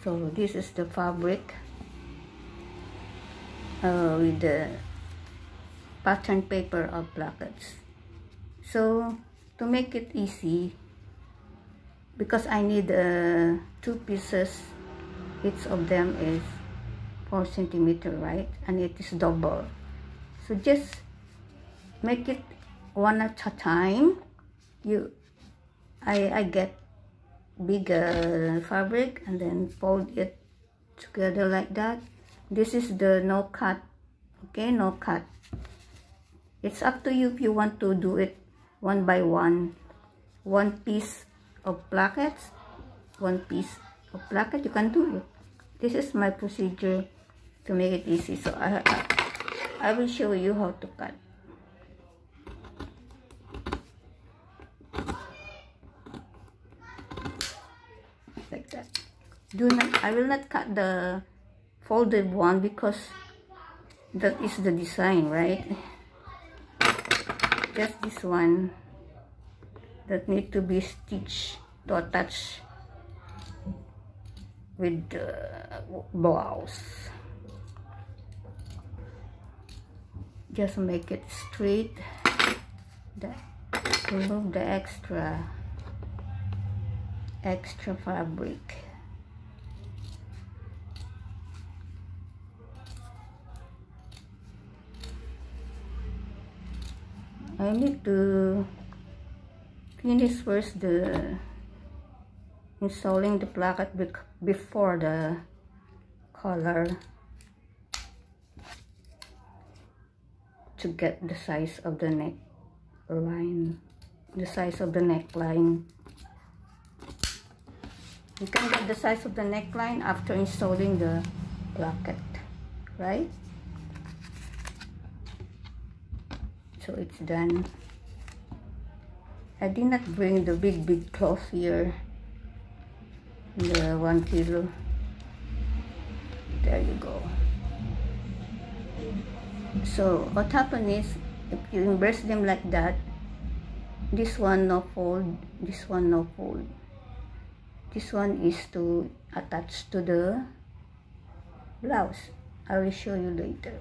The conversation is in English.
So this is the fabric with the pattern paper of plackets. So to make it easy, because I need 2 pieces, each of them is 4 centimeter, right? And it is double. So just make it one at a time. I get bigger fabric and then fold it together like that. This is the no cut, okay, no cut. It's up to you if you want to do it one by one. One piece of plackets, one piece of placket, you can do it. This is my procedure to make it easy. So I will show you how to cut. Like that. I will not cut the folded one because that is the design, right? Just this one that need to be stitched to attach with the blouse. Just make it straight. Remove the extra fabric. I need to finish first the installing the placket before the color to get the size of the neckline. The size of the neckline. You can get the size of the neckline after installing the placket, right? So it's done. I did not bring the big cloth here, the 1 kilo. There you go. So what happened is, if you inverse them like that, this one no fold, this one no fold. This one is to attach to the blouse. I will show you later.